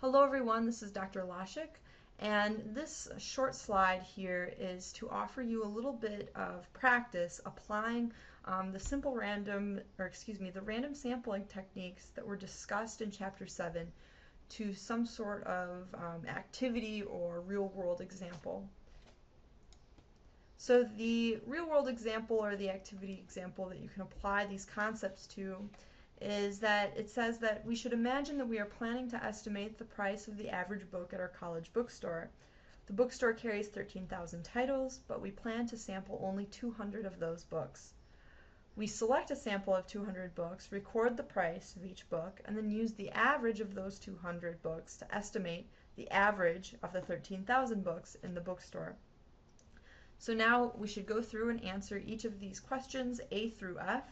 Hello everyone, this is Dr. Lashik, and this short slide here is to offer you a little bit of practice applying the random sampling techniques that were discussed in Chapter 7 to some sort of activity or real-world example. So the real-world example or the activity example that you can apply these concepts to is that it says that we should imagine that we are planning to estimate the price of the average book at our college bookstore. The bookstore carries 13,000 titles, but we plan to sample only 200 of those books. We select a sample of 200 books, record the price of each book, and then use the average of those 200 books to estimate the average of the 13,000 books in the bookstore. So now we should go through and answer each of these questions, A through F.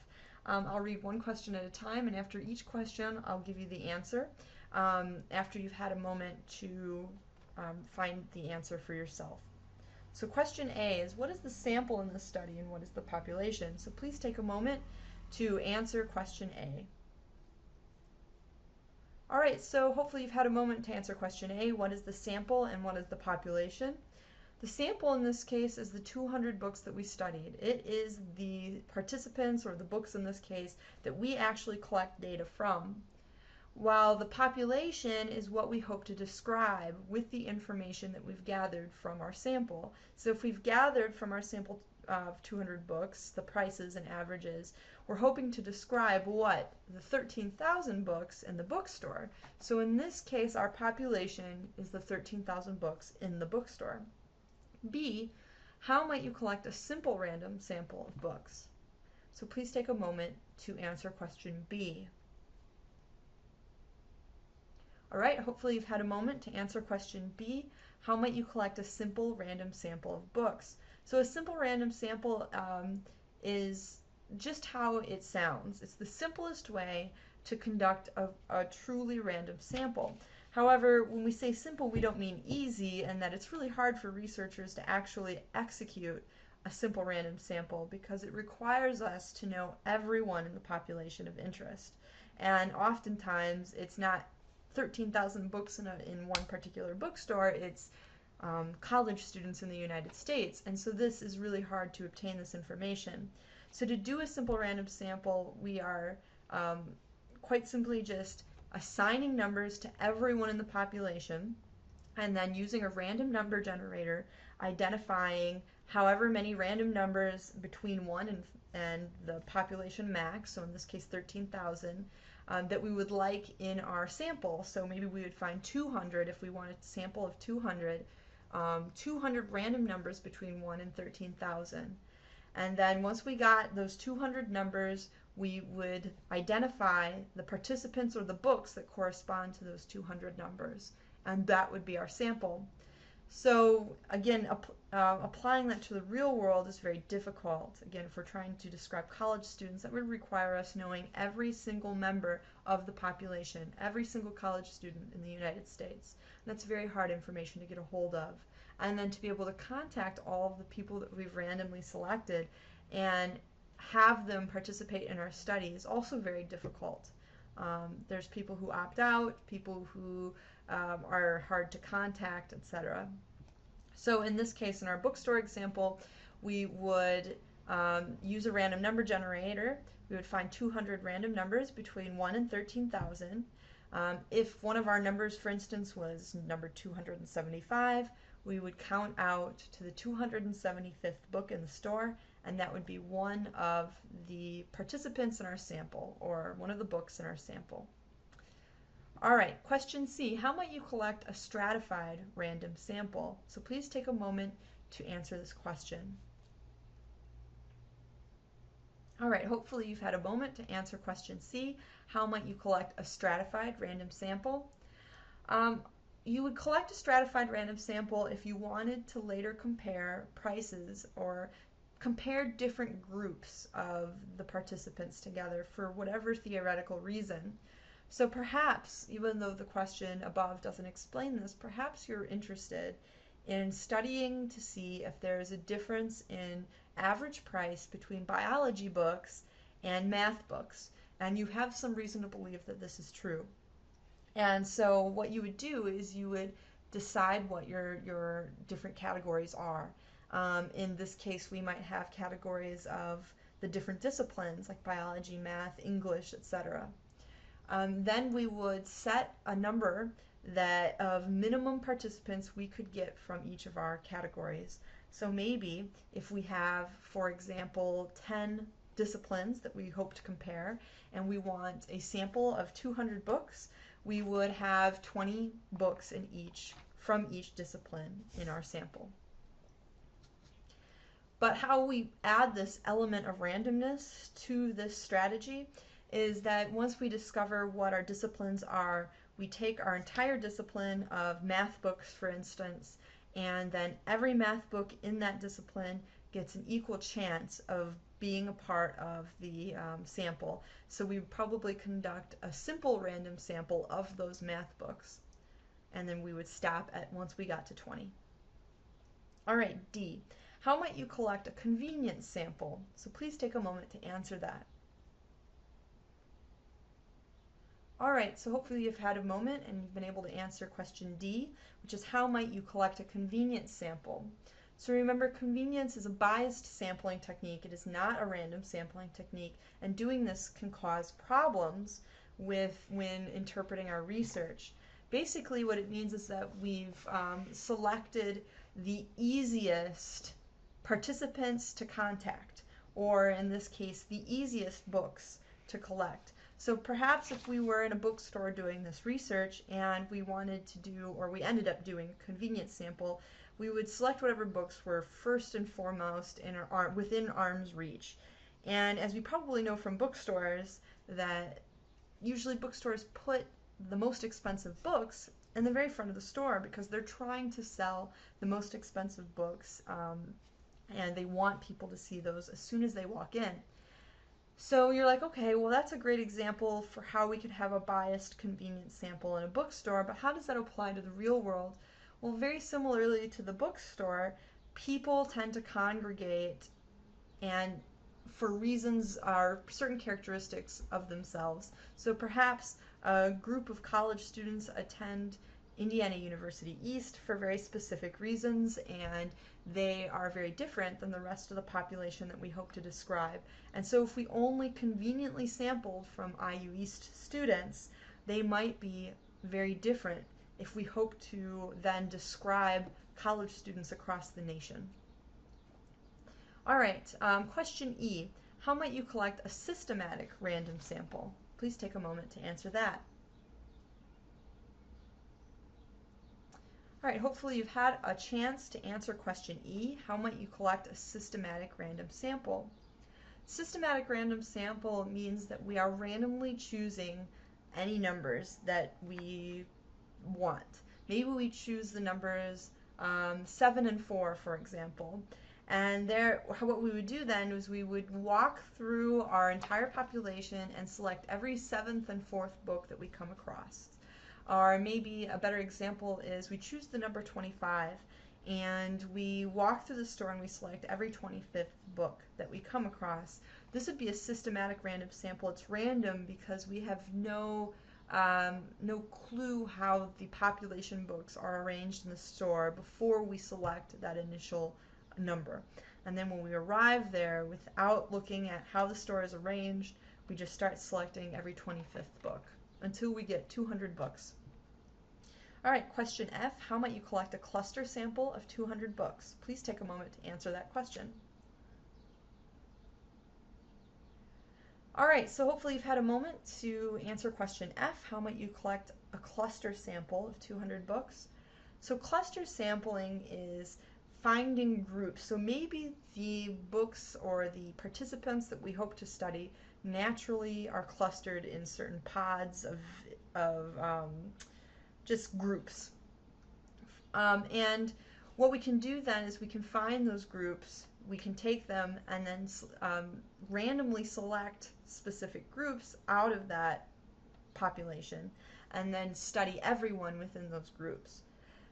I'll read one question at a time, and after each question, I'll give you the answer after you've had a moment to find the answer for yourself. So question A is, what is the sample in this study and what is the population? So please take a moment to answer question A. All right, so hopefully you've had a moment to answer question A. What is the sample and what is the population? The sample in this case is the 200 books that we studied. It is the participants, or the books in this case, that we actually collect data from, while the population is what we hope to describe with the information that we've gathered from our sample. So if we've gathered from our sample of 200 books the prices and averages, we're hoping to describe what the 13,000 books in the bookstore. So in this case, our population is the 13,000 books in the bookstore. B, how might you collect a simple random sample of books? So please take a moment to answer question B. All right, hopefully you've had a moment to answer question B. How might you collect a simple random sample of books? So a simple random sample is just how it sounds. It's the simplest way to conduct a truly random sample. However, when we say simple, we don't mean easy, and that it's really hard for researchers to actually execute a simple random sample because it requires us to know everyone in the population of interest. And oftentimes, it's not 13,000 books in one particular bookstore, it's college students in the United States, and so this is really hard to obtain this information. So to do a simple random sample, we are quite simply just assigning numbers to everyone in the population, and then using a random number generator, identifying however many random numbers between 1 and the population max, so in this case 13,000, that we would like in our sample. So maybe we would find 200 if we wanted a sample of 200, 200 random numbers between 1 and 13,000. And then once we got those 200 numbers, we would identify the participants or the books that correspond to those 200 numbers, and that would be our sample. So again, applying that to the real world is very difficult. Again, if we're trying to describe college students, that would require us knowing every single member of the population, every single college student in the United States. And that's very hard information to get a hold of. And then to be able to contact all of the people that we've randomly selected and have them participate in our study is also very difficult. There's people who opt out, people who are hard to contact, etc. So in this case, in our bookstore example, we would use a random number generator. We would find 200 random numbers between 1 and 13,000. If one of our numbers, for instance, was number 275, we would count out to the 275th book in the store, and that would be one of the participants in our sample, or one of the books in our sample. All right, question C, how might you collect a stratified random sample? So please take a moment to answer this question. All right, hopefully you've had a moment to answer question C, how might you collect a stratified random sample? You would collect a stratified random sample if you wanted to later compare prices or compare different groups of the participants together for whatever theoretical reason. So perhaps, even though the question above doesn't explain this, perhaps you're interested in studying to see if there is a difference in average price between biology books and math books, and you have some reason to believe that this is true. And so what you would do is you would decide what your different categories are. In this case, we might have categories of the different disciplines like biology, math, English, etc. Then we would set a number that of minimum participants we could get from each of our categories. So maybe if we have, for example, 10 disciplines that we hope to compare, and we want a sample of 200 books, we would have 20 books in each from each discipline in our sample. But how we add this element of randomness to this strategy is that once we discover what our disciplines are, we take our entire discipline of math books, for instance, and then every math book in that discipline gets an equal chance of being a part of the sample. So we would probably conduct a simple random sample of those math books, and then we would stop at once we got to 20. All right, D. How might you collect a convenience sample? So please take a moment to answer that. All right, so hopefully you've had a moment and you've been able to answer question D, which is how might you collect a convenience sample? So remember, convenience is a biased sampling technique. It is not a random sampling technique, and doing this can cause problems when interpreting our research. Basically, what it means is that we've selected the easiest participants to contact, or in this case, the easiest books to collect. So perhaps if we were in a bookstore doing this research and we wanted to do, or we ended up doing a convenience sample, we would select whatever books were first and foremost within arm's reach. And as we probably know from bookstores, that usually bookstores put the most expensive books in the very front of the store because they're trying to sell the most expensive books, and they want people to see those as soon as they walk in. So you're like, okay, well, that's a great example for how we could have a biased convenience sample in a bookstore, but how does that apply to the real world? Well, very similarly to the bookstore, people tend to congregate and for reasons are certain characteristics of themselves. So perhaps a group of college students attend Indiana University East for very specific reasons, and they are very different than the rest of the population that we hope to describe. And so if we only conveniently sampled from IU East students, they might be very different if we hope to then describe college students across the nation. All right, question E. How might you collect a systematic random sample? Please take a moment to answer that. All right, hopefully you've had a chance to answer question E. How might you collect a systematic random sample? Systematic random sample means that we are randomly choosing any numbers that we want. Maybe we choose the numbers 7 and 4, for example. And what we would do then is we would walk through our entire population and select every 7th and 4th book that we come across. Or maybe a better example is we choose the number 25 and we walk through the store and we select every 25th book that we come across. This would be a systematic random sample. It's random because we have no clue how the population books are arranged in the store before we select that initial number. And then when we arrive there, without looking at how the store is arranged, we just start selecting every 25th book until we get 200 books. All right, question F. How might you collect a cluster sample of 200 books? Please take a moment to answer that question. All right, so hopefully you've had a moment to answer question F. How might you collect a cluster sample of 200 books? So cluster sampling is finding groups. So maybe the books or the participants that we hope to study naturally are clustered in certain pods of just groups. And what we can do then is we can find those groups, we can take them and then randomly select specific groups out of that population and then study everyone within those groups.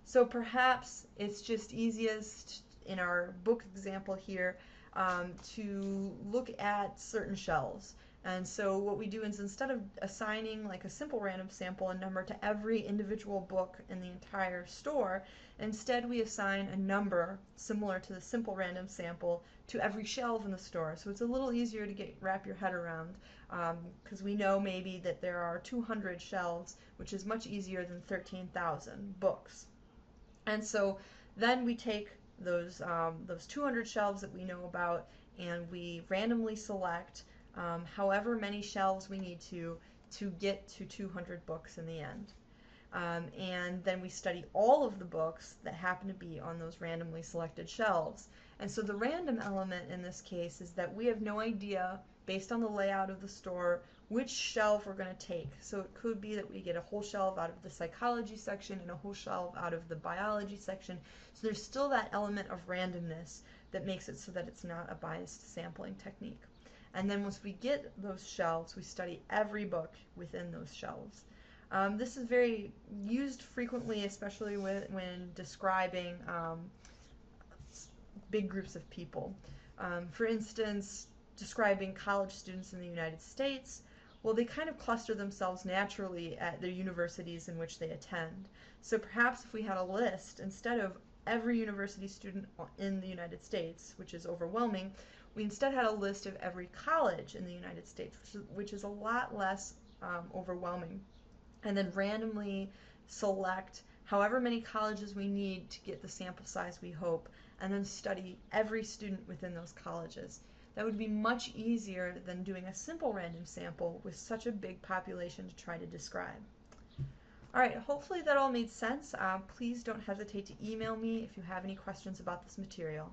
So perhaps it's just easiest in our book example here to look at certain shelves. And so what we do is, instead of assigning like a simple random sample a number to every individual book in the entire store, instead we assign a number similar to the simple random sample to every shelf in the store. So it's a little easier to wrap your head around, because we know maybe that there are 200 shelves, which is much easier than 13,000 books. And so then we take those 200 shelves that we know about, and we randomly select however many shelves we need to get to 200 books in the end. And then we study all of the books that happen to be on those randomly selected shelves. And so the random element in this case is that we have no idea, based on the layout of the store, which shelf we're going to take. So it could be that we get a whole shelf out of the psychology section and a whole shelf out of the biology section. So there's still that element of randomness that makes it so that it's not a biased sampling technique. And then once we get those shelves, we study every book within those shelves. This is very used frequently, especially when describing big groups of people. For instance, describing college students in the United States, well, they kind of cluster themselves naturally at the universities in which they attend. So perhaps if we had a list, instead of every university student in the United States, which is overwhelming, we instead had a list of every college in the United States, which is a lot less overwhelming. And then randomly select however many colleges we need to get the sample size we hope, and then study every student within those colleges. That would be much easier than doing a simple random sample with such a big population to try to describe. All right, hopefully that all made sense. Please don't hesitate to email me if you have any questions about this material.